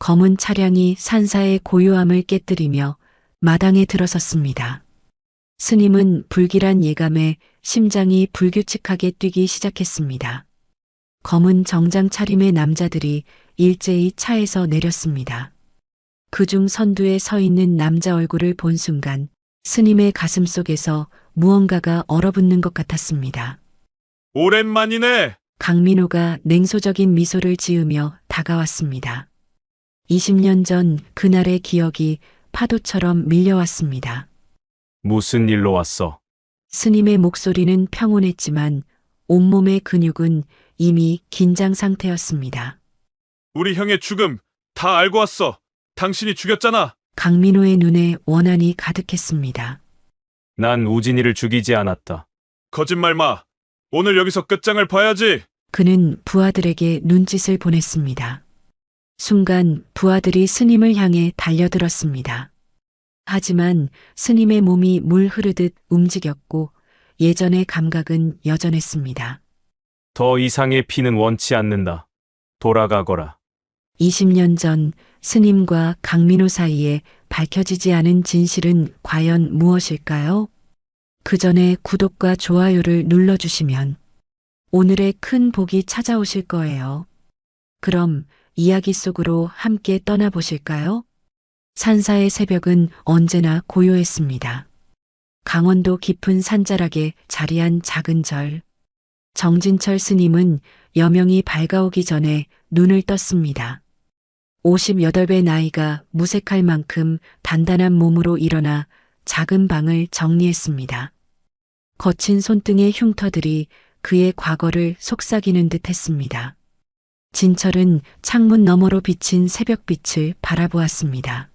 검은 차량이 산사의 고요함을 깨뜨리며 마당에 들어섰습니다. 스님은 불길한 예감에 심장이 불규칙하게 뛰기 시작했습니다. 검은 정장 차림의 남자들이 일제히 차에서 내렸습니다. 그중 선두에 서 있는 남자 얼굴을 본 순간 스님의 가슴속에서 무언가가 얼어붙는 것 같았습니다. 오랜만이네. 강민호가 냉소적인 미소를 지으며 다가왔습니다. 20년 전 그날의 기억이 파도처럼 밀려왔습니다. 무슨 일로 왔어? 스님의 목소리는 평온했지만 온몸의 근육은 이미 긴장 상태였습니다. 우리 형의 죽음 다 알고 왔어. 당신이 죽였잖아. 강민호의 눈에 원한이 가득했습니다. 난 우진이를 죽이지 않았다. 거짓말 마. 오늘 여기서 끝장을 봐야지. 그는 부하들에게 눈짓을 보냈습니다. 순간 부하들이 스님을 향해 달려들었습니다. 하지만 스님의 몸이 물 흐르듯 움직였고 예전의 감각은 여전했습니다. 더 이상의 피는 원치 않는다. 돌아가거라. 20년 전 스님과 강민호 사이에 밝혀지지 않은 진실은 과연 무엇일까요? 그 전에 구독과 좋아요를 눌러주시면 오늘의 큰 복이 찾아오실 거예요. 그럼 이야기 속으로 함께 떠나보실까요? 산사의 새벽은 언제나 고요했습니다. 강원도 깊은 산자락에 자리한 작은 절. 정진철 스님은 여명이 밝아오기 전에 눈을 떴습니다. 58배 나이가 무색할 만큼 단단한 몸으로 일어나 작은 방을 정리했습니다. 거친 손등의 흉터들이 그의 과거를 속삭이는 듯 했습니다. 진철은 창문 너머로 비친 새벽빛을 바라보았습니다.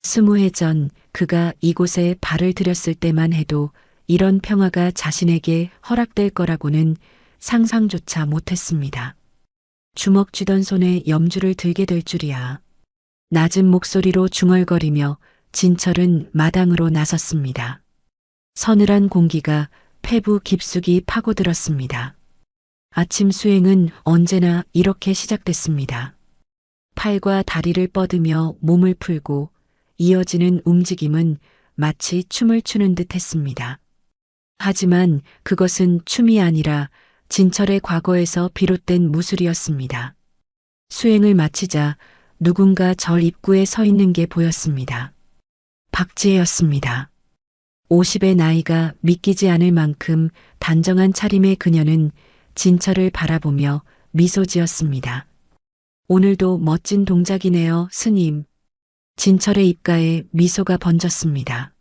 20해 전 그가 이곳에 발을 들였을 때만 해도 이런 평화가 자신에게 허락될 거라고는 상상조차 못했습니다. 주먹 쥐던 손에 염주를 들게 될 줄이야. 낮은 목소리로 중얼거리며 진철은 마당으로 나섰습니다. 서늘한 공기가 폐부 깊숙이 파고들었습니다. 아침 수행은 언제나 이렇게 시작됐습니다. 팔과 다리를 뻗으며 몸을 풀고 이어지는 움직임은 마치 춤을 추는 듯 했습니다. 하지만 그것은 춤이 아니라 진철의 과거에서 비롯된 무술이었습니다. 수행을 마치자 누군가 절 입구에 서 있는 게 보였습니다. 박지혜였습니다. 50의 나이가 믿기지 않을 만큼 단정한 차림의 그녀는 진철을 바라보며 미소 지었습니다. 오늘도 멋진 동작이네요, 스님. 진철의 입가에 미소가 번졌습니다.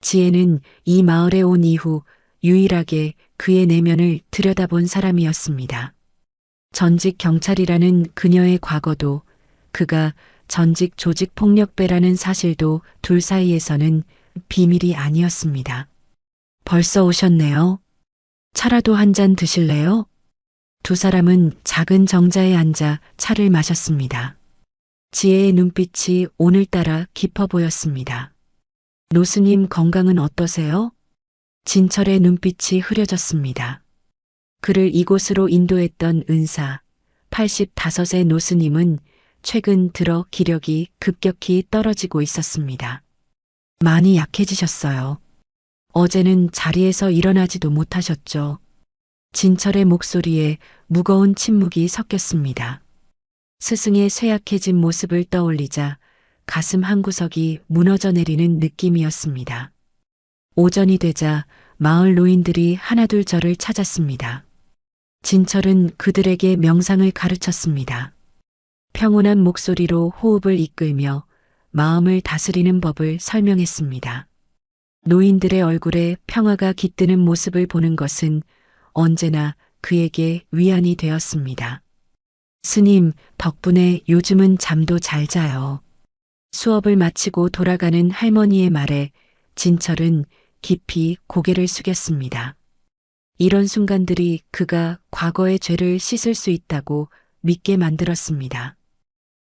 지혜는 이 마을에 온 이후 유일하게 그의 내면을 들여다본 사람이었습니다. 전직 경찰이라는 그녀의 과거도 그가 전직 조직폭력배라는 사실도 둘 사이에서는 비밀이 아니었습니다. 벌써 오셨네요. 차라도 한 잔 드실래요? 두 사람은 작은 정자에 앉아 차를 마셨습니다. 지혜의 눈빛이 오늘따라 깊어 보였습니다. 노스님 건강은 어떠세요? 진철의 눈빛이 흐려졌습니다. 그를 이곳으로 인도했던 은사, 85세 노스님은 최근 들어 기력이 급격히 떨어지고 있었습니다. 많이 약해지셨어요. 어제는 자리에서 일어나지도 못하셨죠. 진철의 목소리에 무거운 침묵이 섞였습니다. 스승의 쇠약해진 모습을 떠올리자 가슴 한구석이 무너져 내리는 느낌이었습니다. 오전이 되자 마을 노인들이 하나둘 저를 찾았습니다. 진철은 그들에게 명상을 가르쳤습니다. 평온한 목소리로 호흡을 이끌며 마음을 다스리는 법을 설명했습니다. 노인들의 얼굴에 평화가 깃드는 모습을 보는 것은 언제나 그에게 위안이 되었습니다. 스님, 덕분에 요즘은 잠도 잘 자요. 수업을 마치고 돌아가는 할머니의 말에 진철은 깊이 고개를 숙였습니다. 이런 순간들이 그가 과거의 죄를 씻을 수 있다고 믿게 만들었습니다.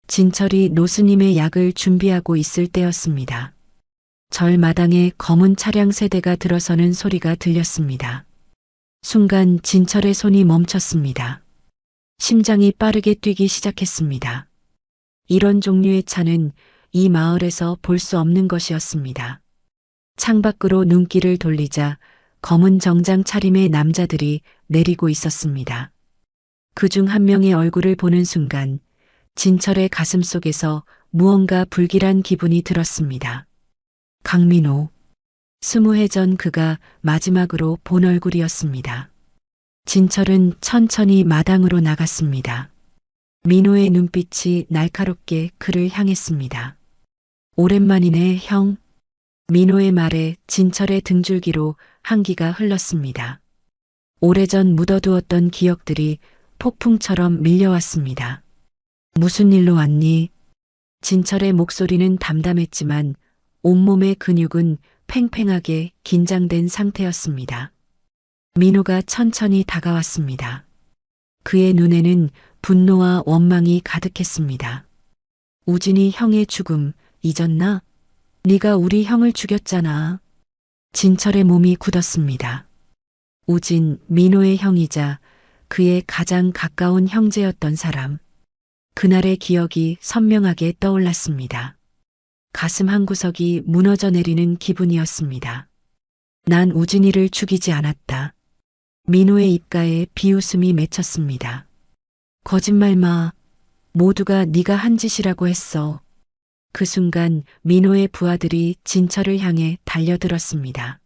진철이 노스님의 약을 준비하고 있을 때였습니다. 절 마당에 검은 차량 세대가 들어서는 소리가 들렸습니다. 순간 진철의 손이 멈췄습니다. 심장이 빠르게 뛰기 시작했습니다. 이런 종류의 차는 이 마을에서 볼 수 없는 것이었습니다. 창밖으로 눈길을 돌리자 검은 정장 차림의 남자들이 내리고 있었습니다. 그중 한 명의 얼굴을 보는 순간 진철의 가슴 속에서 무언가 불길한 기분이 들었습니다. 강민호. 20해 전 그가 마지막으로 본 얼굴이었습니다. 진철은 천천히 마당으로 나갔습니다. 민호의 눈빛이 날카롭게 그를 향했습니다. 오랜만이네, 형. 민호의 말에 진철의 등줄기로 한기가 흘렀습니다. 오래전 묻어두었던 기억들이 폭풍처럼 밀려왔습니다. 무슨 일로 왔니? 진철의 목소리는 담담했지만 온몸의 근육은 팽팽하게 긴장된 상태였습니다. 민호가 천천히 다가왔습니다. 그의 눈에는 분노와 원망이 가득했습니다. 우진이 형의 죽음 잊었나? 네가 우리 형을 죽였잖아. 진철의 몸이 굳었습니다. 우진, 민호의 형이자 그의 가장 가까운 형제였던 사람. 그날의 기억이 선명하게 떠올랐습니다. 가슴 한구석이 무너져 내리는 기분이었습니다. 난 우진이를 죽이지 않았다. 민호의 입가에 비웃음이 맺혔습니다. 거짓말 마. 모두가 네가 한 짓이라고 했어. 그 순간 민호의 부하들이 진철을 향해 달려들었습니다.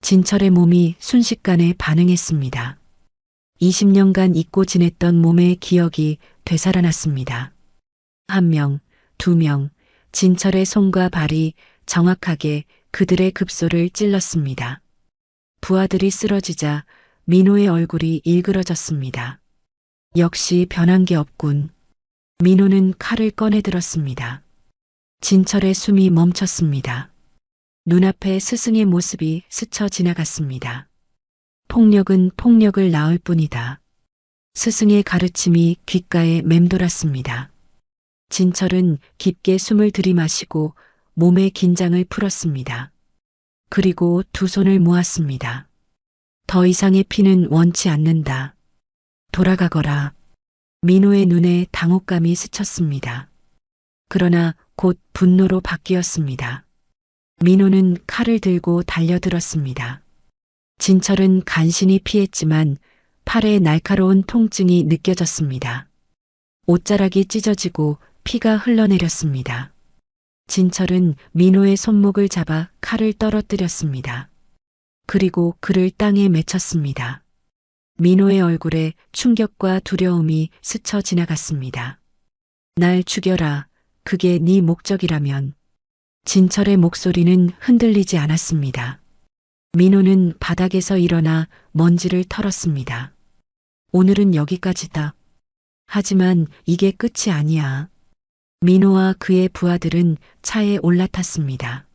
진철의 몸이 순식간에 반응했습니다. 20년간 잊고 지냈던 몸의 기억이 되살아났습니다. 1명, 2명, 진철의 손과 발이 정확하게 그들의 급소를 찔렀습니다. 부하들이 쓰러지자 민호의 얼굴이 일그러졌습니다. 역시 변한 게 없군. 민호는 칼을 꺼내 들었습니다. 진철의 숨이 멈췄습니다. 눈앞에 스승의 모습이 스쳐 지나갔습니다. 폭력은 폭력을 낳을 뿐이다. 스승의 가르침이 귓가에 맴돌았습니다. 진철은 깊게 숨을 들이마시고 몸의 긴장을 풀었습니다. 그리고 두 손을 모았습니다. 더 이상의 피는 원치 않는다. 돌아가거라. 민호의 눈에 당혹감이 스쳤습니다. 그러나 곧 분노로 바뀌었습니다. 민호는 칼을 들고 달려들었습니다. 진철은 간신히 피했지만 팔에 날카로운 통증이 느껴졌습니다. 옷자락이 찢어지고 피가 흘러내렸습니다. 진철은 민호의 손목을 잡아 칼을 떨어뜨렸습니다. 그리고 그를 땅에 맺혔습니다. 민호의 얼굴에 충격과 두려움이 스쳐 지나갔습니다. 날 죽여라. 그게 네 목적이라면. 진철의 목소리는 흔들리지 않았습니다. 민호는 바닥에서 일어나 먼지를 털었습니다. 오늘은 여기까지다. 하지만 이게 끝이 아니야. 민호와 그의 부하들은 차에 올라탔습니다.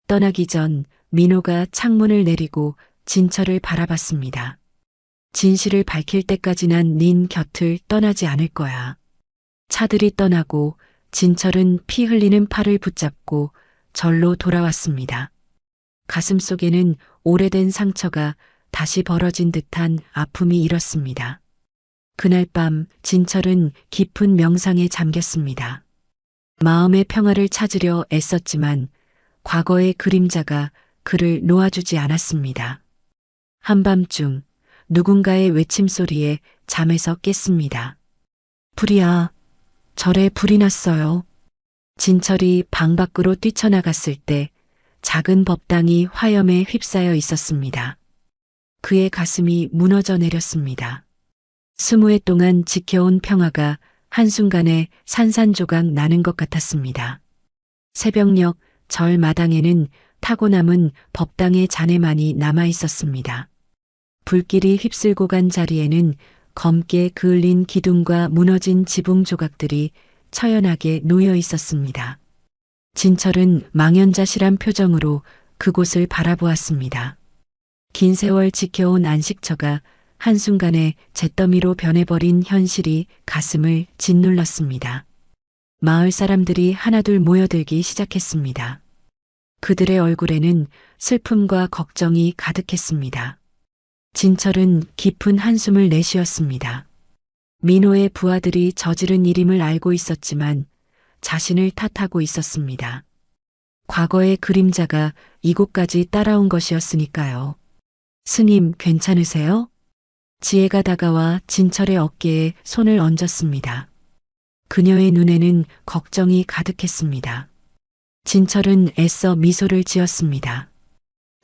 떠나기 전 민호가 창문을 내리고 진철을 바라봤습니다. 진실을 밝힐 때까지 난 닌 곁을 떠나지 않을 거야. 차들이 떠나고 진철은 피 흘리는 팔을 붙잡고 절로 돌아왔습니다. 가슴 속에는 오래된 상처가 다시 벌어진 듯한 아픔이 일었습니다. 그날 밤 진철은 깊은 명상에 잠겼습니다. 마음의 평화를 찾으려 애썼지만 과거의 그림자가 그를 놓아주지 않았습니다. 한밤중 누군가의 외침소리에 잠에서 깼습니다. 불이야. 절에 불이 났어요. 진철이 방 밖으로 뛰쳐나갔을 때 작은 법당이 화염에 휩싸여 있었습니다. 그의 가슴이 무너져 내렸습니다. 20해 동안 지켜온 평화가 한순간에 산산조각 나는 것 같았습니다. 새벽녘 절 마당에는 타고 남은 법당의 잔해만이 남아 있었습니다. 불길이 휩쓸고 간 자리에는 검게 그을린 기둥과 무너진 지붕 조각들이 처연하게 놓여 있었습니다. 진철은 망연자실한 표정으로 그곳을 바라보았습니다. 긴 세월 지켜온 안식처가 한순간에 잿더미로 변해버린 현실이 가슴을 짓눌렀습니다. 마을 사람들이 하나둘 모여들기 시작했습니다. 그들의 얼굴에는 슬픔과 걱정이 가득했습니다. 진철은 깊은 한숨을 내쉬었습니다. 민호의 부하들이 저지른 일임을 알고 있었지만 자신을 탓하고 있었습니다. 과거의 그림자가 이곳까지 따라온 것이었으니까요. 스님, 괜찮으세요? 지혜가 다가와 진철의 어깨에 손을 얹었습니다. 그녀의 눈에는 걱정이 가득했습니다. 진철은 애써 미소를 지었습니다.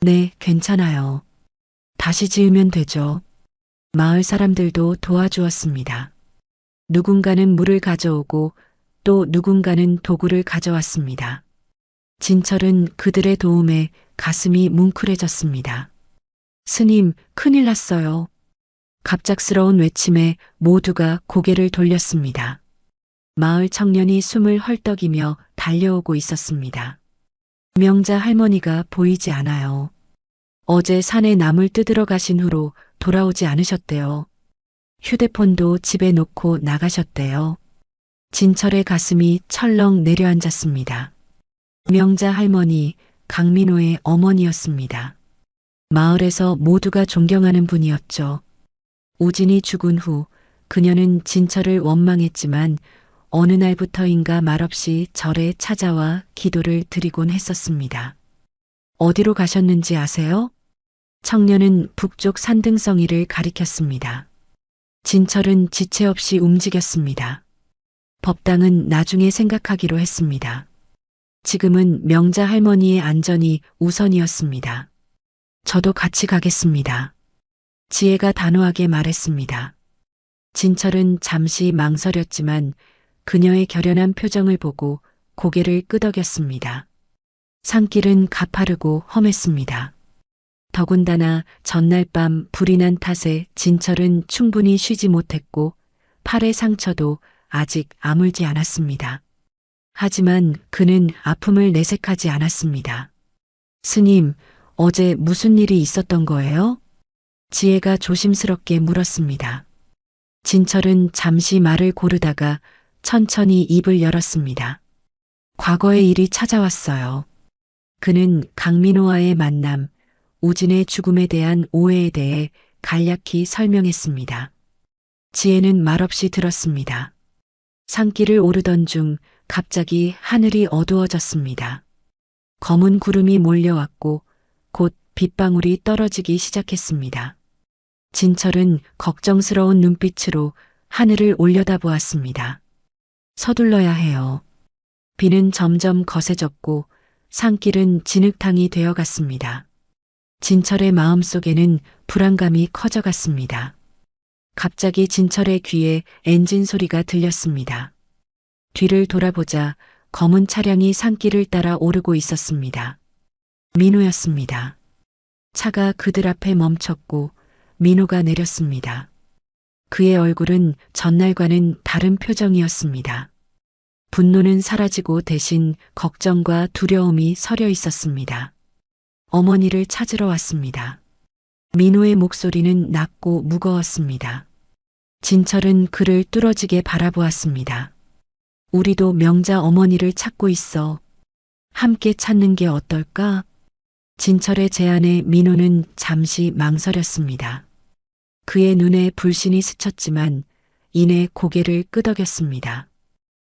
네, 괜찮아요. 다시 지으면 되죠. 마을 사람들도 도와주었습니다. 누군가는 물을 가져오고 또 누군가는 도구를 가져왔습니다. 진철은 그들의 도움에 가슴이 뭉클해졌습니다. 스님, 큰일 났어요. 갑작스러운 외침에 모두가 고개를 돌렸습니다. 마을 청년이 숨을 헐떡이며 달려오고 있었습니다. 명자 할머니가 보이지 않아요. 어제 산에 나물 뜯으러 가신 후로 돌아오지 않으셨대요. 휴대폰도 집에 놓고 나가셨대요. 진철의 가슴이 철렁 내려앉았습니다. 명자 할머니, 강민호의 어머니였습니다. 마을에서 모두가 존경하는 분이었죠. 우진이 죽은 후 그녀는 진철을 원망했지만 어느 날부터인가 말없이 절에 찾아와 기도를 드리곤 했었습니다. 어디로 가셨는지 아세요? 청년은 북쪽 산등성이를 가리켰습니다. 진철은 지체 없이 움직였습니다. 법당은 나중에 생각하기로 했습니다. 지금은 명자 할머니의 안전이 우선이었습니다. 저도 같이 가겠습니다. 지혜가 단호하게 말했습니다. 진철은 잠시 망설였지만 그녀의 결연한 표정을 보고 고개를 끄덕였습니다. 산길은 가파르고 험했습니다. 더군다나 전날 밤 불이 난 탓에 진철은 충분히 쉬지 못했고 팔의 상처도 아직 아물지 않았습니다. 하지만 그는 아픔을 내색하지 않았습니다. 스님, 어제 무슨 일이 있었던 거예요? 지혜가 조심스럽게 물었습니다. 진철은 잠시 말을 고르다가 천천히 입을 열었습니다. 과거의 일이 찾아왔어요. 그는 강민호와의 만남, 우진의 죽음에 대한 오해에 대해 간략히 설명했습니다. 지혜는 말없이 들었습니다. 산길을 오르던 중 갑자기 하늘이 어두워졌습니다. 검은 구름이 몰려왔고 곧 빗방울이 떨어지기 시작했습니다. 진철은 걱정스러운 눈빛으로 하늘을 올려다보았습니다. 서둘러야 해요. 비는 점점 거세졌고 산길은 진흙탕이 되어갔습니다. 진철의 마음속에는 불안감이 커져갔습니다. 갑자기 진철의 귀에 엔진 소리가 들렸습니다. 뒤를 돌아보자 검은 차량이 산길을 따라 오르고 있었습니다. 민호였습니다. 차가 그들 앞에 멈췄고 민호가 내렸습니다. 그의 얼굴은 전날과는 다른 표정이었습니다. 분노는 사라지고 대신 걱정과 두려움이 서려 있었습니다. 어머니를 찾으러 왔습니다. 민호의 목소리는 낮고 무거웠습니다. 진철은 그를 뚫어지게 바라보았습니다. 우리도 명자 어머니를 찾고 있어. 함께 찾는 게 어떨까? 진철의 제안에 민호는 잠시 망설였습니다. 그의 눈에 불신이 스쳤지만 이내 고개를 끄덕였습니다.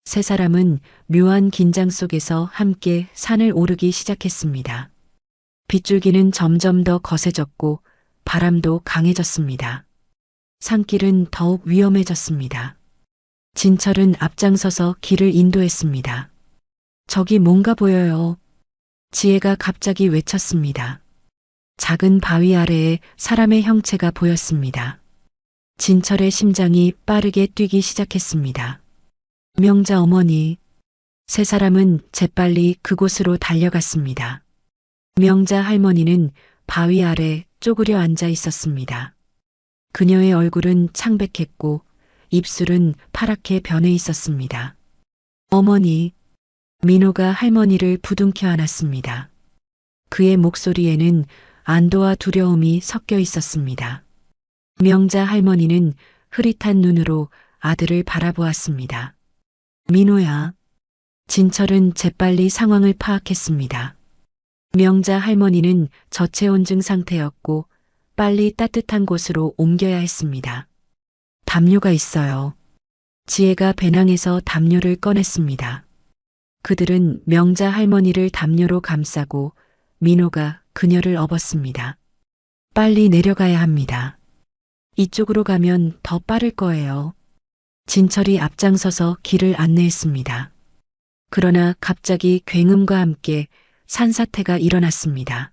세 사람은 묘한 긴장 속에서 함께 산을 오르기 시작했습니다. 빗줄기는 점점 더 거세졌고 바람도 강해졌습니다. 산길은 더욱 위험해졌습니다. 진철은 앞장서서 길을 인도했습니다. 저기 뭔가 보여요. 지혜가 갑자기 외쳤습니다. 작은 바위 아래에 사람의 형체가 보였습니다. 진철의 심장이 빠르게 뛰기 시작했습니다. 명자 어머니. 세 사람은 재빨리 그곳으로 달려갔습니다. 명자 할머니는 바위 아래 쪼그려 앉아 있었습니다. 그녀의 얼굴은 창백했고 입술은 파랗게 변해 있었습니다. 어머니. 민호가 할머니를 부둥켜 안았습니다. 그의 목소리에는 안도와 두려움이 섞여 있었습니다. 명자 할머니는 흐릿한 눈으로 아들을 바라보았습니다. 민호야. 진철은 재빨리 상황을 파악했습니다. 명자 할머니는 저체온증 상태였고 빨리 따뜻한 곳으로 옮겨야 했습니다. 담요가 있어요. 지혜가 배낭에서 담요를 꺼냈습니다. 그들은 명자 할머니를 담요로 감싸고 민호가 그녀를 업었습니다. 빨리 내려가야 합니다. 이쪽으로 가면 더 빠를 거예요. 진철이 앞장서서 길을 안내했습니다. 그러나 갑자기 굉음과 함께 산사태가 일어났습니다.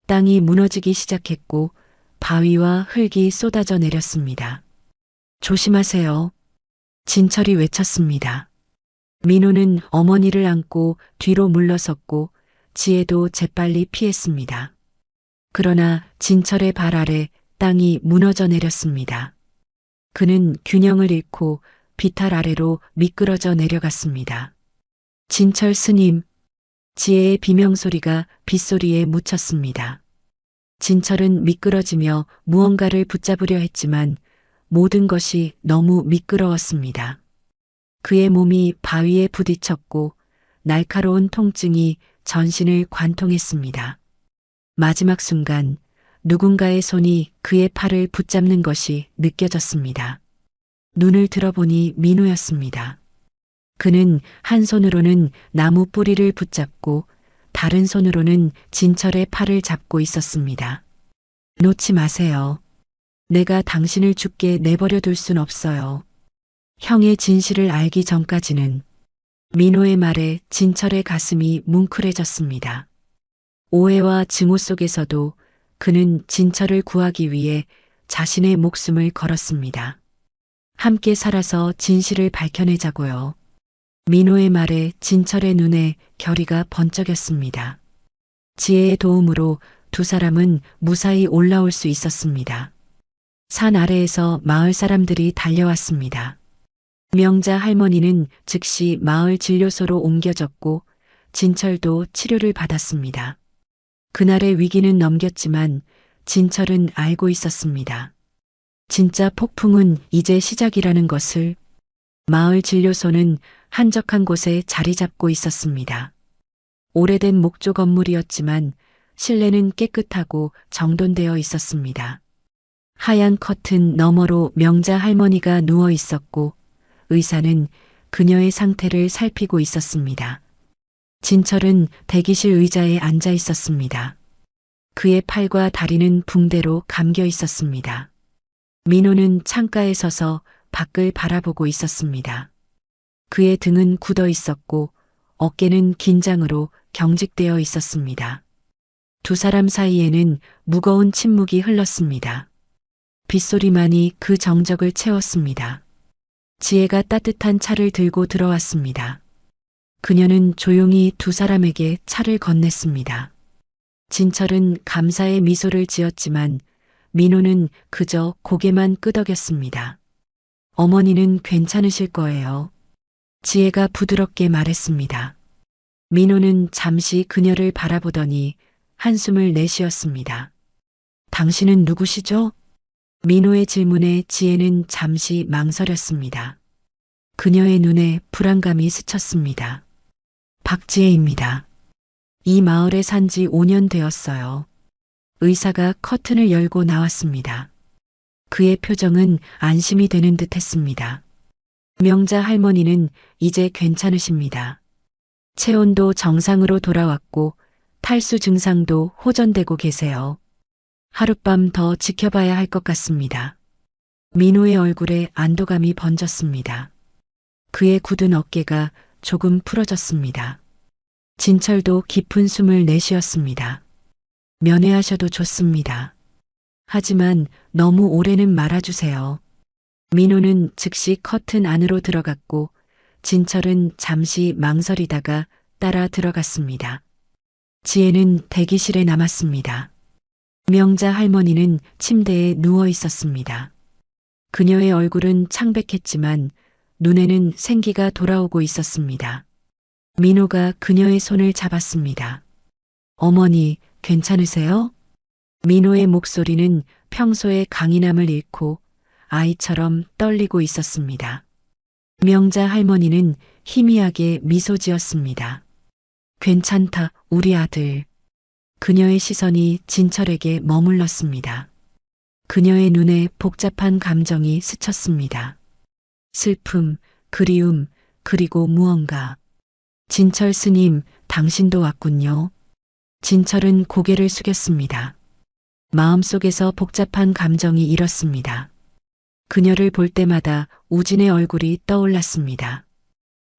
땅이 무너지기 시작했고 바위와 흙이 쏟아져 내렸습니다. 조심하세요. 진철이 외쳤습니다. 민호는 어머니를 안고 뒤로 물러섰고 지혜도 재빨리 피했습니다. 그러나 진철의 발 아래 땅이 무너져 내렸습니다. 그는 균형을 잃고 비탈 아래로 미끄러져 내려갔습니다. 진철 스님, 지혜의 비명소리가 빗소리에 묻혔습니다. 진철은 미끄러지며 무언가를 붙잡으려 했지만 모든 것이 너무 미끄러웠습니다. 그의 몸이 바위에 부딪혔고 날카로운 통증이 전신을 관통했습니다. 마지막 순간 누군가의 손이 그의 팔을 붙잡는 것이 느껴졌습니다. 눈을 들어보니 민호였습니다. 그는 한 손으로는 나무 뿌리를 붙잡고 다른 손으로는 진철의 팔을 잡고 있었습니다. 놓지 마세요. 내가 당신을 죽게 내버려 둘 순 없어요. 형의 진실을 알기 전까지는. 민호의 말에 진철의 가슴이 뭉클해졌습니다. 오해와 증오 속에서도 그는 진철을 구하기 위해 자신의 목숨을 걸었습니다. 함께 살아서 진실을 밝혀내자고요. 민호의 말에 진철의 눈에 결의가 번쩍였습니다. 지혜의 도움으로 두 사람은 무사히 올라올 수 있었습니다. 산 아래에서 마을 사람들이 달려왔습니다. 명자 할머니는 즉시 마을 진료소로 옮겨졌고 진철도 치료를 받았습니다. 그날의 위기는 넘겼지만 진철은 알고 있었습니다. 진짜 폭풍은 이제 시작이라는 것을. 마을 진료소는 한적한 곳에 자리 잡고 있었습니다. 오래된 목조 건물이었지만 실내는 깨끗하고 정돈되어 있었습니다. 하얀 커튼 너머로 명자 할머니가 누워 있었고 의사는 그녀의 상태를 살피고 있었습니다. 진철은 대기실 의자에 앉아 있었습니다. 그의 팔과 다리는 붕대로 감겨 있었습니다. 민호는 창가에 서서 밖을 바라보고 있었습니다. 그의 등은 굳어 있었고 어깨는 긴장으로 경직되어 있었습니다. 두 사람 사이에는 무거운 침묵이 흘렀습니다. 빗소리만이 그 정적을 채웠습니다. 지혜가 따뜻한 차를 들고 들어왔습니다. 그녀는 조용히 두 사람에게 차를 건넸습니다. 진철은 감사의 미소를 지었지만 민호는 그저 고개만 끄덕였습니다. 어머니는 괜찮으실 거예요. 지혜가 부드럽게 말했습니다. 민호는 잠시 그녀를 바라보더니 한숨을 내쉬었습니다. 당신은 누구시죠? 민호의 질문에 지혜는 잠시 망설였습니다. 그녀의 눈에 불안감이 스쳤습니다. 박지혜입니다. 이 마을에 산 지 5년 되었어요. 의사가 커튼을 열고 나왔습니다. 그의 표정은 안심이 되는 듯 했습니다. 명자 할머니는 이제 괜찮으십니다. 체온도 정상으로 돌아왔고 탈수 증상도 호전되고 계세요. 하룻밤 더 지켜봐야 할 것 같습니다. 민호의 얼굴에 안도감이 번졌습니다. 그의 굳은 어깨가 조금 풀어졌습니다. 진철도 깊은 숨을 내쉬었습니다. 면회하셔도 좋습니다. 하지만 너무 오래는 말아주세요. 민호는 즉시 커튼 안으로 들어갔고 진철은 잠시 망설이다가 따라 들어갔습니다. 지혜는 대기실에 남았습니다. 명자 할머니는 침대에 누워 있었습니다. 그녀의 얼굴은 창백했지만 눈에는 생기가 돌아오고 있었습니다. 민호가 그녀의 손을 잡았습니다. 어머니, 괜찮으세요? 민호의 목소리는 평소의 강인함을 잃고 아이처럼 떨리고 있었습니다. 명자 할머니는 희미하게 미소 지었습니다. 괜찮다, 우리 아들. 그녀의 시선이 진철에게 머물렀습니다. 그녀의 눈에 복잡한 감정이 스쳤습니다. 슬픔, 그리움, 그리고 무언가. 진철 스님, 당신도 왔군요. 진철은 고개를 숙였습니다. 마음속에서 복잡한 감정이 일었습니다. 그녀를 볼 때마다 우진의 얼굴이 떠올랐습니다.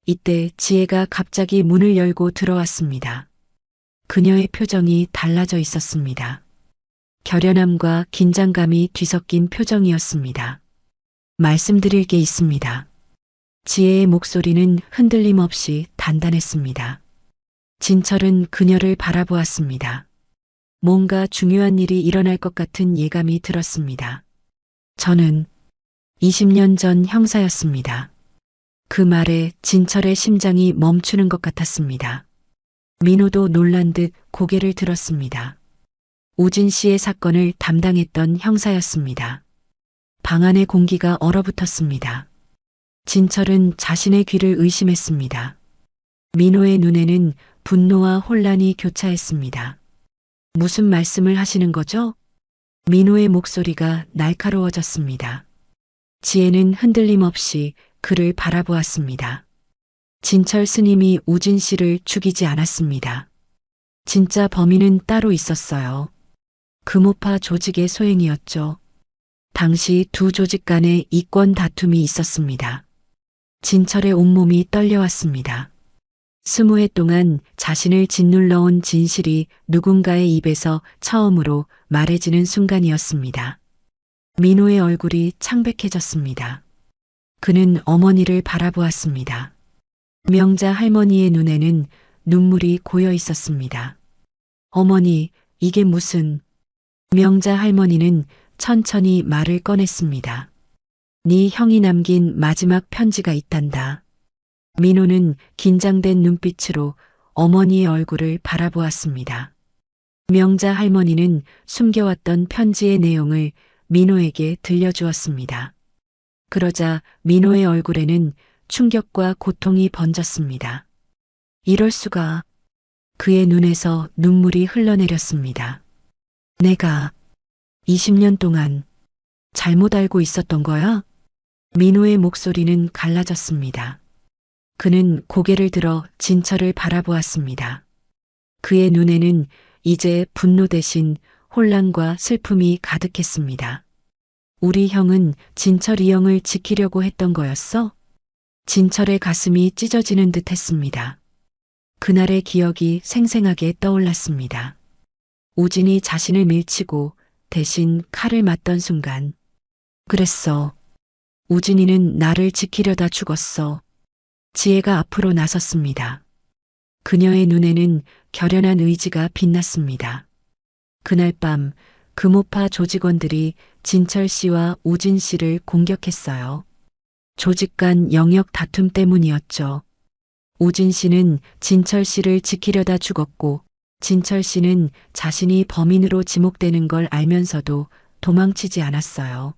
이때 지혜가 갑자기 문을 열고 들어왔습니다. 그녀의 표정이 달라져 있었습니다. 결연함과 긴장감이 뒤섞인 표정이었습니다. 말씀드릴 게 있습니다. 지혜의 목소리는 흔들림 없이 단단했습니다. 진철은 그녀를 바라보았습니다. 뭔가 중요한 일이 일어날 것 같은 예감이 들었습니다. 저는 20년 전 형사였습니다. 그 말에 진철의 심장이 멈추는 것 같았습니다. 민호도 놀란 듯 고개를 들었습니다. 우진 씨의 사건을 담당했던 형사였습니다. 방 안의 공기가 얼어붙었습니다. 진철은 자신의 귀를 의심했습니다. 민호의 눈에는 분노와 혼란이 교차했습니다. 무슨 말씀을 하시는 거죠? 민호의 목소리가 날카로워졌습니다. 지혜는 흔들림 없이 그를 바라보았습니다. 진철 스님이 우진 씨를 죽이지 않았습니다. 진짜 범인은 따로 있었어요. 금오파 조직의 소행이었죠. 당시 두 조직 간에 이권 다툼이 있었습니다. 진철의 온몸이 떨려왔습니다. 20해 동안 자신을 짓눌러온 진실이 누군가의 입에서 처음으로 말해지는 순간이었습니다. 민호의 얼굴이 창백해졌습니다. 그는 어머니를 바라보았습니다. 명자 할머니의 눈에는 눈물이 고여 있었습니다. 어머니, 이게 무슨... 명자 할머니는 천천히 말을 꺼냈습니다. 네 형이 남긴 마지막 편지가 있단다. 민호는 긴장된 눈빛으로 어머니의 얼굴을 바라보았습니다. 명자 할머니는 숨겨왔던 편지의 내용을 민호에게 들려주었습니다. 그러자 민호의 얼굴에는 충격과 고통이 번졌습니다. 이럴 수가. 그의 눈에서 눈물이 흘러내렸습니다. 내가 20년 동안 잘못 알고 있었던 거야? 민호의 목소리는 갈라졌습니다. 그는 고개를 들어 진철을 바라보았습니다. 그의 눈에는 이제 분노 대신 혼란과 슬픔이 가득했습니다. 우리 형은 진철이 형을 지키려고 했던 거였어? 진철의 가슴이 찢어지는 듯 했습니다. 그날의 기억이 생생하게 떠올랐습니다. 우진이 자신을 밀치고 대신 칼을 맞던 순간. 그랬어. 우진이는 나를 지키려다 죽었어. 지혜가 앞으로 나섰습니다. 그녀의 눈에는 결연한 의지가 빛났습니다. 그날 밤 금오파 조직원들이 진철 씨와 우진 씨를 공격했어요. 조직 간 영역 다툼 때문이었죠. 우진 씨는 진철 씨를 지키려다 죽었고 진철 씨는 자신이 범인으로 지목되는 걸 알면서도 도망치지 않았어요.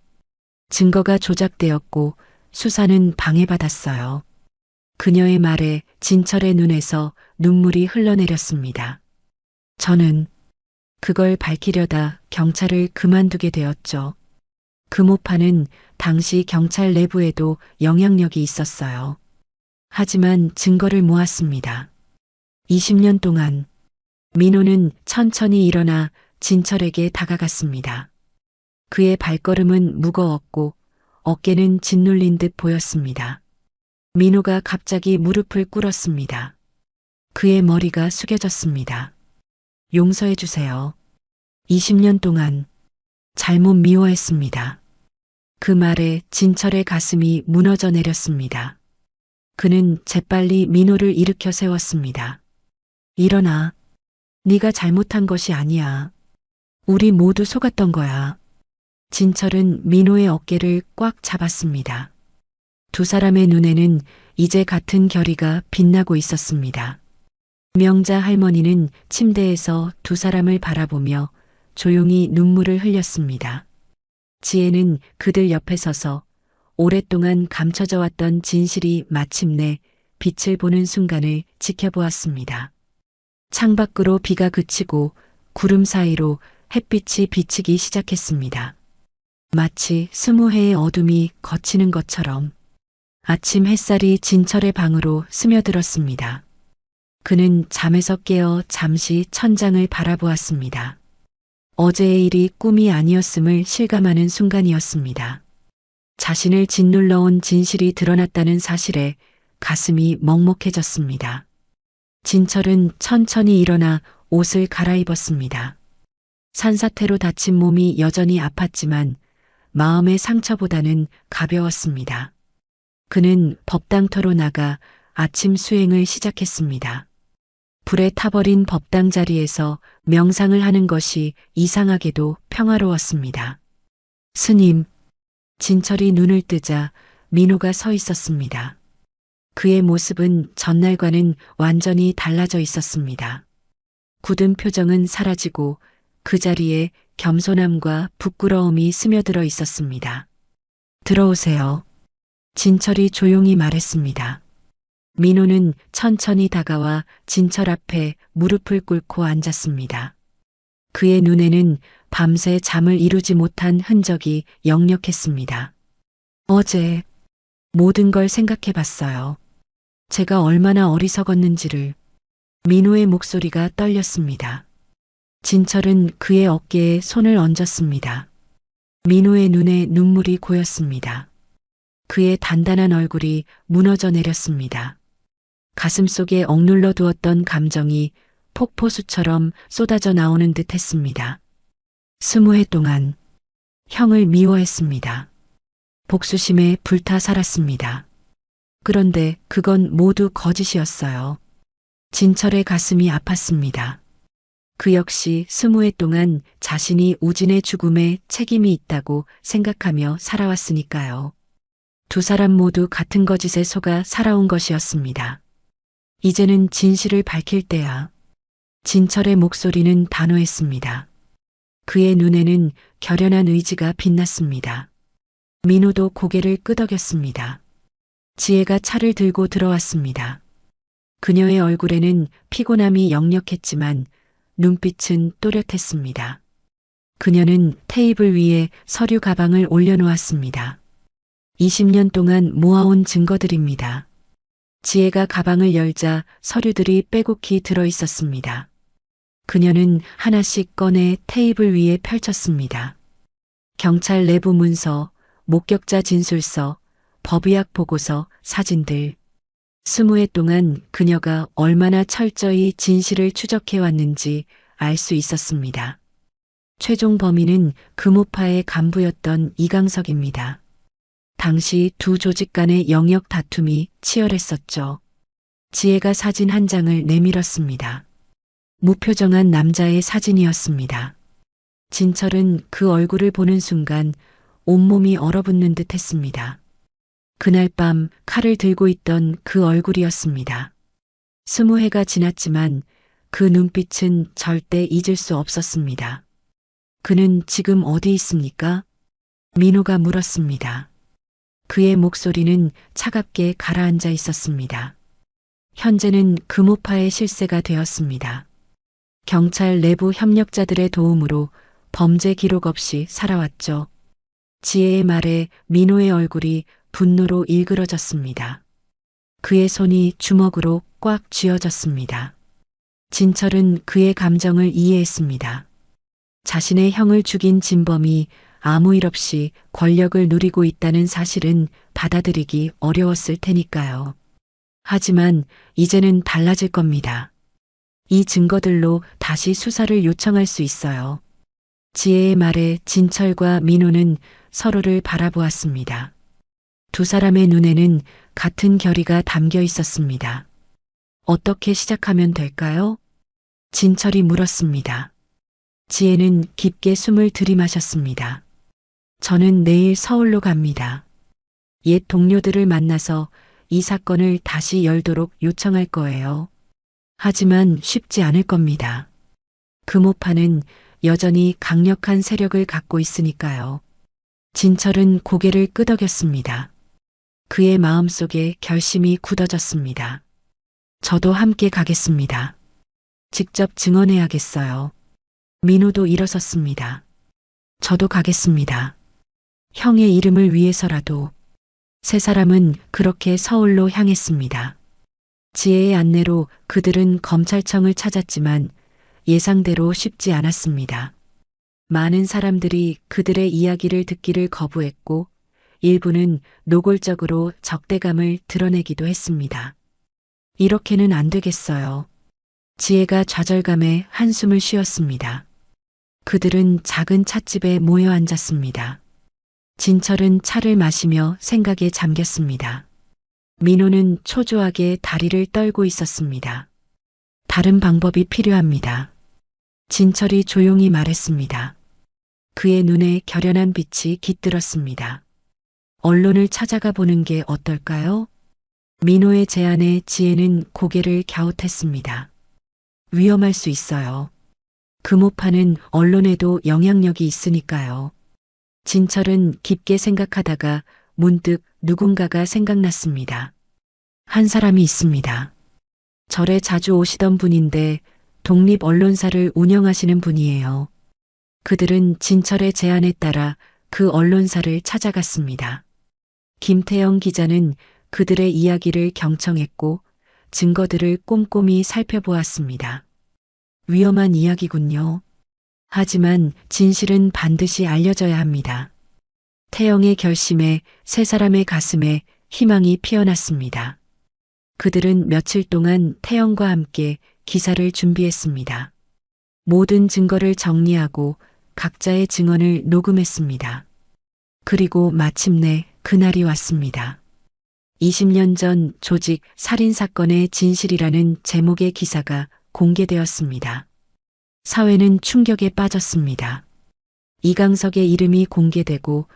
증거가 조작되었고 수사는 방해받았어요. 그녀의 말에 진철의 눈에서 눈물이 흘러내렸습니다. 저는 그걸 밝히려다 경찰을 그만두게 되었죠. 금오파는 당시 경찰 내부에도 영향력이 있었어요. 하지만 증거를 모았습니다. 20년 동안 민호는 천천히 일어나 진철에게 다가갔습니다. 그의 발걸음은 무거웠고 어깨는 짓눌린 듯 보였습니다. 민호가 갑자기 무릎을 꿇었습니다. 그의 머리가 숙여졌습니다. 용서해 주세요. 20년 동안 잘못 미워했습니다. 그 말에 진철의 가슴이 무너져 내렸습니다. 그는 재빨리 민호를 일으켜 세웠습니다. 일어나. 네가 잘못한 것이 아니야. 우리 모두 속았던 거야. 진철은 민호의 어깨를 꽉 잡았습니다. 두 사람의 눈에는 이제 같은 결의가 빛나고 있었습니다. 명자 할머니는 침대에서 두 사람을 바라보며 조용히 눈물을 흘렸습니다. 지혜는 그들 옆에 서서 오랫동안 감춰져 왔던 진실이 마침내 빛을 보는 순간을 지켜보았습니다. 창밖으로 비가 그치고 구름 사이로 햇빛이 비치기 시작했습니다. 마치 20해의 어둠이 걷히는 것처럼 아침 햇살이 진철의 방으로 스며들었습니다. 그는 잠에서 깨어 잠시 천장을 바라보았습니다. 어제의 일이 꿈이 아니었음을 실감하는 순간이었습니다. 자신을 짓눌러온 진실이 드러났다는 사실에 가슴이 먹먹해졌습니다. 진철은 천천히 일어나 옷을 갈아입었습니다. 산사태로 다친 몸이 여전히 아팠지만 마음의 상처보다는 가벼웠습니다. 그는 법당터로 나가 아침 수행을 시작했습니다. 불에 타버린 법당 자리에서 명상을 하는 것이 이상하게도 평화로웠습니다. 스님, 진철이 눈을 뜨자 민호가 서 있었습니다. 그의 모습은 전날과는 완전히 달라져 있었습니다. 굳은 표정은 사라지고 그 자리에 겸손함과 부끄러움이 스며들어 있었습니다. 들어오세요. 진철이 조용히 말했습니다. 민호는 천천히 다가와 진철 앞에 무릎을 꿇고 앉았습니다. 그의 눈에는 밤새 잠을 이루지 못한 흔적이 역력했습니다. 어제 모든 걸 생각해 봤어요. 제가 얼마나 어리석었는지를. 민호의 목소리가 떨렸습니다. 진철은 그의 어깨에 손을 얹었습니다. 민호의 눈에 눈물이 고였습니다. 그의 단단한 얼굴이 무너져 내렸습니다. 가슴속에 억눌러 두었던 감정이 폭포수처럼 쏟아져 나오는 듯 했습니다. 20해 동안 형을 미워했습니다. 복수심에 불타 살았습니다. 그런데 그건 모두 거짓이었어요. 진철의 가슴이 아팠습니다. 그 역시 20해 동안 자신이 우진의 죽음에 책임이 있다고 생각하며 살아왔으니까요. 두 사람 모두 같은 거짓에 속아 살아온 것이었습니다. 이제는 진실을 밝힐 때야. 진철의 목소리는 단호했습니다. 그의 눈에는 결연한 의지가 빛났습니다. 민호도 고개를 끄덕였습니다. 지혜가 차를 들고 들어왔습니다. 그녀의 얼굴에는 피곤함이 역력했지만 눈빛은 또렷했습니다. 그녀는 테이블 위에 서류 가방을 올려놓았습니다. 20년 동안 모아온 증거들입니다. 지혜가 가방을 열자 서류들이 빼곡히 들어 있었습니다. 그녀는 하나씩 꺼내 테이블 위에 펼쳤습니다. 경찰 내부 문서, 목격자 진술서, 법의학 보고서, 사진들. 20해 동안 그녀가 얼마나 철저히 진실을 추적해 왔는지 알 수 있었습니다. 최종 범인은 금호파의 간부였던 이강석입니다. 당시 두 조직 간의 영역 다툼이 치열했었죠. 지혜가 사진 한 장을 내밀었습니다. 무표정한 남자의 사진이었습니다. 진철은 그 얼굴을 보는 순간 온몸이 얼어붙는 듯 했습니다. 그날 밤 칼을 들고 있던 그 얼굴이었습니다. 20해가 지났지만 그 눈빛은 절대 잊을 수 없었습니다. 그는 지금 어디 있습니까? 민호가 물었습니다. 그의 목소리는 차갑게 가라앉아 있었습니다. 현재는 금호파의 실세가 되었습니다. 경찰 내부 협력자들의 도움으로 범죄 기록 없이 살아왔죠. 지혜의 말에 민호의 얼굴이 분노로 일그러졌습니다. 그의 손이 주먹으로 꽉 쥐어졌습니다. 진철은 그의 감정을 이해했습니다. 자신의 형을 죽인 진범이 아무 일 없이 권력을 누리고 있다는 사실은 받아들이기 어려웠을 테니까요. 하지만 이제는 달라질 겁니다. 이 증거들로 다시 수사를 요청할 수 있어요. 지혜의 말에 진철과 민호는 서로를 바라보았습니다. 두 사람의 눈에는 같은 결의가 담겨 있었습니다. 어떻게 시작하면 될까요? 진철이 물었습니다. 지혜는 깊게 숨을 들이마셨습니다. 저는 내일 서울로 갑니다. 옛 동료들을 만나서 이 사건을 다시 열도록 요청할 거예요. 하지만 쉽지 않을 겁니다. 금호파는 여전히 강력한 세력을 갖고 있으니까요. 진철은 고개를 끄덕였습니다. 그의 마음속에 결심이 굳어졌습니다. 저도 함께 가겠습니다. 직접 증언해야겠어요. 민호도 일어섰습니다. 저도 가겠습니다. 형의 이름을 위해서라도. 세 사람은 그렇게 서울로 향했습니다. 지혜의 안내로 그들은 검찰청을 찾았지만 예상대로 쉽지 않았습니다. 많은 사람들이 그들의 이야기를 듣기를 거부했고 일부는 노골적으로 적대감을 드러내기도 했습니다. 이렇게는 안 되겠어요. 지혜가 좌절감에 한숨을 쉬었습니다. 그들은 작은 찻집에 모여 앉았습니다. 진철은 차를 마시며 생각에 잠겼습니다. 민호는 초조하게 다리를 떨고 있었습니다. 다른 방법이 필요합니다. 진철이 조용히 말했습니다. 그의 눈에 결연한 빛이 깃들었습니다. 언론을 찾아가 보는 게 어떨까요? 민호의 제안에 지혜는 고개를 갸웃했습니다. 위험할 수 있어요. 금오파는 언론에도 영향력이 있으니까요. 진철은 깊게 생각하다가 문득 누군가가 생각났습니다. 한 사람이 있습니다. 절에 자주 오시던 분인데 독립 언론사를 운영하시는 분이에요. 그들은 진철의 제안에 따라 그 언론사를 찾아갔습니다. 김태영 기자는 그들의 이야기를 경청했고 증거들을 꼼꼼히 살펴보았습니다. 위험한 이야기군요. 하지만 진실은 반드시 알려져야 합니다. 태영의 결심에 세 사람의 가슴에 희망이 피어났습니다. 그들은 며칠 동안 태영과 함께 기사를 준비했습니다. 모든 증거를 정리하고 각자의 증언을 녹음했습니다. 그리고 마침내 그날이 왔습니다. 20년 전 조직 살인사건의 진실이라는 제목의 기사가 공개되었습니다. 사회는 충격에 빠졌습니다. 이강석의 이름이 공개되고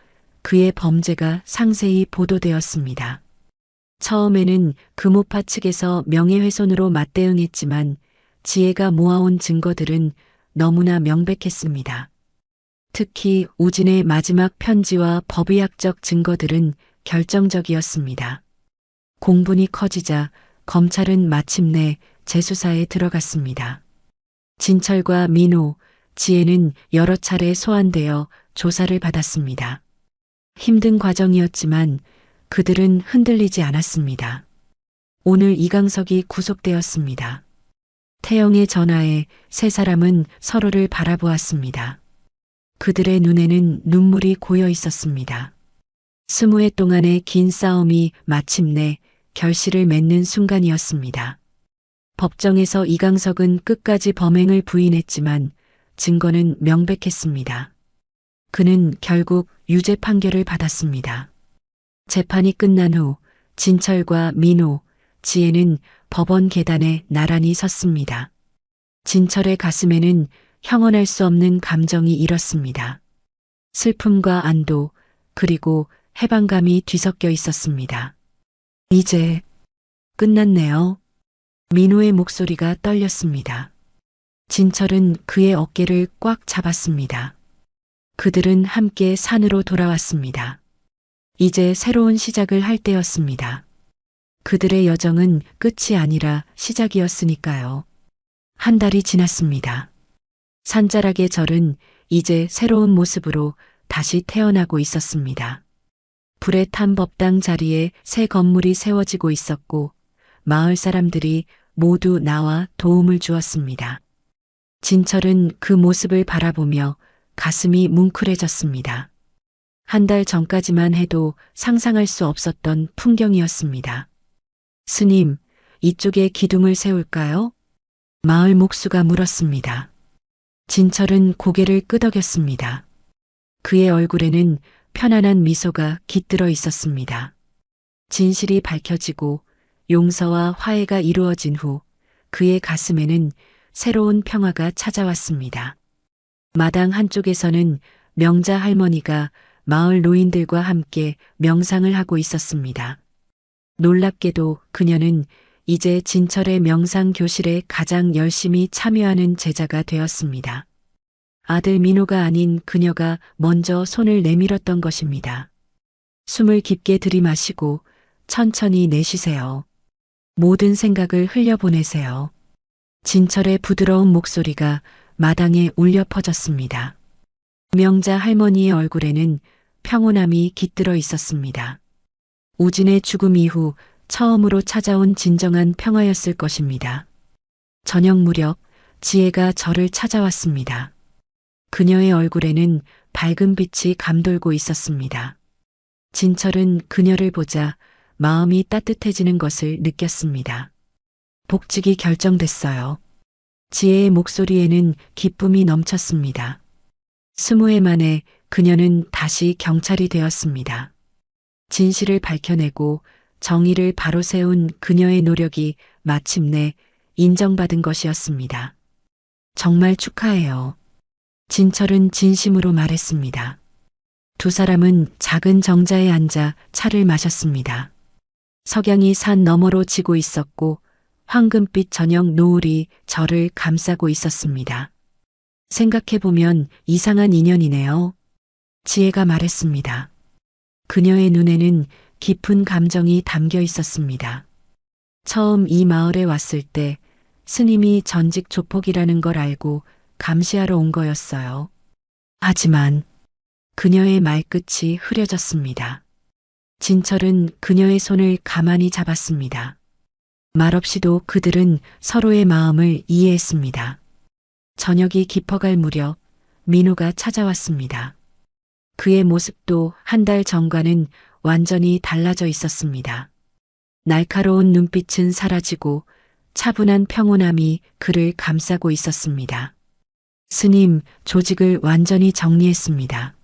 그의 범죄가 상세히 보도되었습니다. 처음에는 금오파 측에서 명예훼손으로 맞대응했지만 지혜가 모아온 증거들은 너무나 명백했습니다. 특히 우진의 마지막 편지와 법의학적 증거들은 결정적이었습니다. 공분이 커지자 검찰은 마침내 재수사에 들어갔습니다. 진철과 민호, 지혜는 여러 차례 소환되어 조사를 받았습니다. 힘든 과정이었지만 그들은 흔들리지 않았습니다. 오늘 이강석이 구속되었습니다. 태영의 전화에 세 사람은 서로를 바라보았습니다. 그들의 눈에는 눈물이 고여 있었습니다. 20해 동안의 긴 싸움이 마침내 결실을 맺는 순간이었습니다. 법정에서 이강석은 끝까지 범행을 부인했지만 증거는 명백했습니다. 그는 결국 유죄 판결을 받았습니다. 재판이 끝난 후 진철과 민호, 지혜는 법원 계단에 나란히 섰습니다. 진철의 가슴에는 형언할 수 없는 감정이 일었습니다. 슬픔과 안도, 그리고 해방감이 뒤섞여 있었습니다. 이제 끝났네요. 민호의 목소리가 떨렸습니다. 진철은 그의 어깨를 꽉 잡았습니다. 그들은 함께 산으로 돌아왔습니다. 이제 새로운 시작을 할 때였습니다. 그들의 여정은 끝이 아니라 시작이었으니까요. 한 달이 지났습니다. 산자락의 절은 이제 새로운 모습으로 다시 태어나고 있었습니다. 불에 탄 법당 자리에 새 건물이 세워지고 있었고 마을 사람들이 모두 나와 도움을 주었습니다. 진철은 그 모습을 바라보며 가슴이 뭉클해졌습니다. 한 달 전까지만 해도 상상할 수 없었던 풍경이었습니다. 스님, 이쪽에 기둥을 세울까요? 마을 목수가 물었습니다. 진철은 고개를 끄덕였습니다. 그의 얼굴에는 편안한 미소가 깃들어 있었습니다. 진실이 밝혀지고 용서와 화해가 이루어진 후 그의 가슴에는 새로운 평화가 찾아왔습니다. 마당 한쪽에서는 명자 할머니가 마을 노인들과 함께 명상을 하고 있었습니다. 놀랍게도 그녀는 이제 진철의 명상 교실에 가장 열심히 참여하는 제자가 되었습니다. 아들 민호가 아닌 그녀가 먼저 손을 내밀었던 것입니다. 숨을 깊게 들이마시고 천천히 내쉬세요. 모든 생각을 흘려보내세요. 진철의 부드러운 목소리가 마당에 울려 퍼졌습니다. 명자 할머니의 얼굴에는 평온함이 깃들어 있었습니다. 우진의 죽음 이후 처음으로 찾아온 진정한 평화였을 것입니다. 저녁 무렵 지혜가 저를 찾아왔습니다. 그녀의 얼굴에는 밝은 빛이 감돌고 있었습니다. 진철은 그녀를 보자 마음이 따뜻해지는 것을 느꼈습니다. 복직이 결정됐어요. 지혜의 목소리에는 기쁨이 넘쳤습니다. 20해 만에 그녀는 다시 경찰이 되었습니다. 진실을 밝혀내고 정의를 바로 세운 그녀의 노력이 마침내 인정받은 것이었습니다. 정말 축하해요. 진철은 진심으로 말했습니다. 두 사람은 작은 정자에 앉아 차를 마셨습니다. 석양이 산 너머로 지고 있었고 황금빛 저녁 노을이 저를 감싸고 있었습니다. 생각해보면 이상한 인연이네요. 지혜가 말했습니다. 그녀의 눈에는 깊은 감정이 담겨 있었습니다. 처음 이 마을에 왔을 때 스님이 전직 조폭이라는 걸 알고 감시하러 온 거였어요. 하지만 그녀의 말끝이 흐려졌습니다. 진철은 그녀의 손을 가만히 잡았습니다. 말없이도 그들은 서로의 마음을 이해했습니다. 저녁이 깊어갈 무렵 민호가 찾아왔습니다. 그의 모습도 한 달 전과는 완전히 달라져 있었습니다. 날카로운 눈빛은 사라지고 차분한 평온함이 그를 감싸고 있었습니다. 스님, 조직을 완전히 정리했습니다.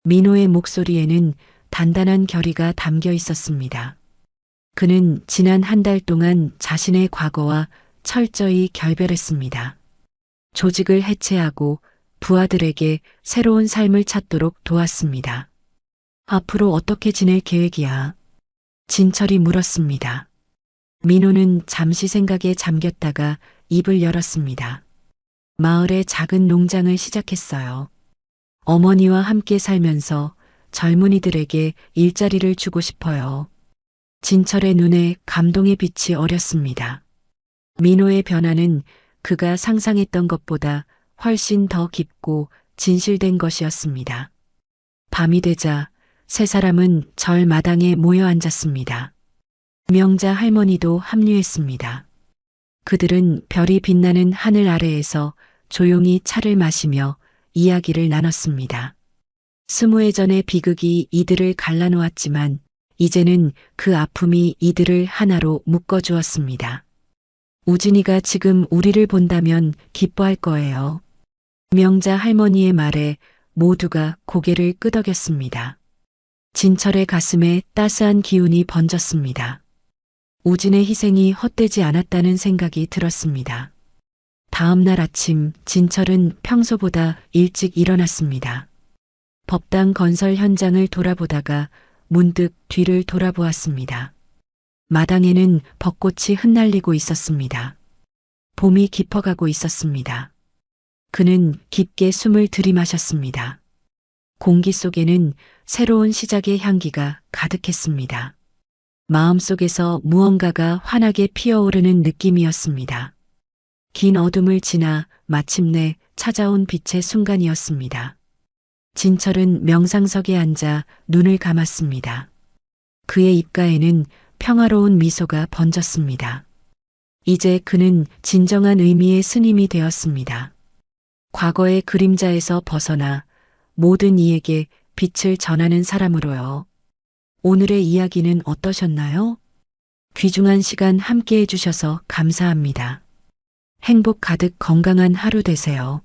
민호의 목소리에는 단단한 결의가 담겨 있었습니다. 그는 지난 한 달 동안 자신의 과거와 철저히 결별했습니다. 조직을 해체하고 부하들에게 새로운 삶을 찾도록 도왔습니다. 앞으로 어떻게 지낼 계획이야? 진철이 물었습니다. 민호는 잠시 생각에 잠겼다가 입을 열었습니다. 마을의 작은 농장을 시작했어요. 어머니와 함께 살면서 젊은이들에게 일자리를 주고 싶어요. 진철의 눈에 감동의 빛이 어렸습니다. 민호의 변화는 그가 상상했던 것보다 훨씬 더 깊고 진실된 것이었습니다. 밤이 되자 세 사람은 절 마당에 모여 앉았습니다. 명자 할머니도 합류했습니다. 그들은 별이 빛나는 하늘 아래에서 조용히 차를 마시며 이야기를 나눴습니다. 20해 전의 비극이 이들을 갈라놓았지만 이제는 그 아픔이 이들을 하나로 묶어주었습니다. 우진이가 지금 우리를 본다면 기뻐할 거예요. 명자 할머니의 말에 모두가 고개를 끄덕였습니다. 진철의 가슴에 따스한 기운이 번졌습니다. 우진의 희생이 헛되지 않았다는 생각이 들었습니다. 다음 날 아침 진철은 평소보다 일찍 일어났습니다. 법당 건설 현장을 돌아보다가 문득 뒤를 돌아보았습니다. 마당에는 벚꽃이 흩날리고 있었습니다. 봄이 깊어가고 있었습니다. 그는 깊게 숨을 들이마셨습니다. 공기 속에는 새로운 시작의 향기가 가득했습니다. 마음속에서 무언가가 환하게 피어오르는 느낌이었습니다. 긴 어둠을 지나 마침내 찾아온 빛의 순간이었습니다. 진철은 명상석에 앉아 눈을 감았습니다. 그의 입가에는 평화로운 미소가 번졌습니다. 이제 그는 진정한 의미의 스님이 되었습니다. 과거의 그림자에서 벗어나 모든 이에게 빛을 전하는 사람으로요. 오늘의 이야기는 어떠셨나요? 귀중한 시간 함께 해주셔서 감사합니다. 행복 가득 건강한 하루 되세요.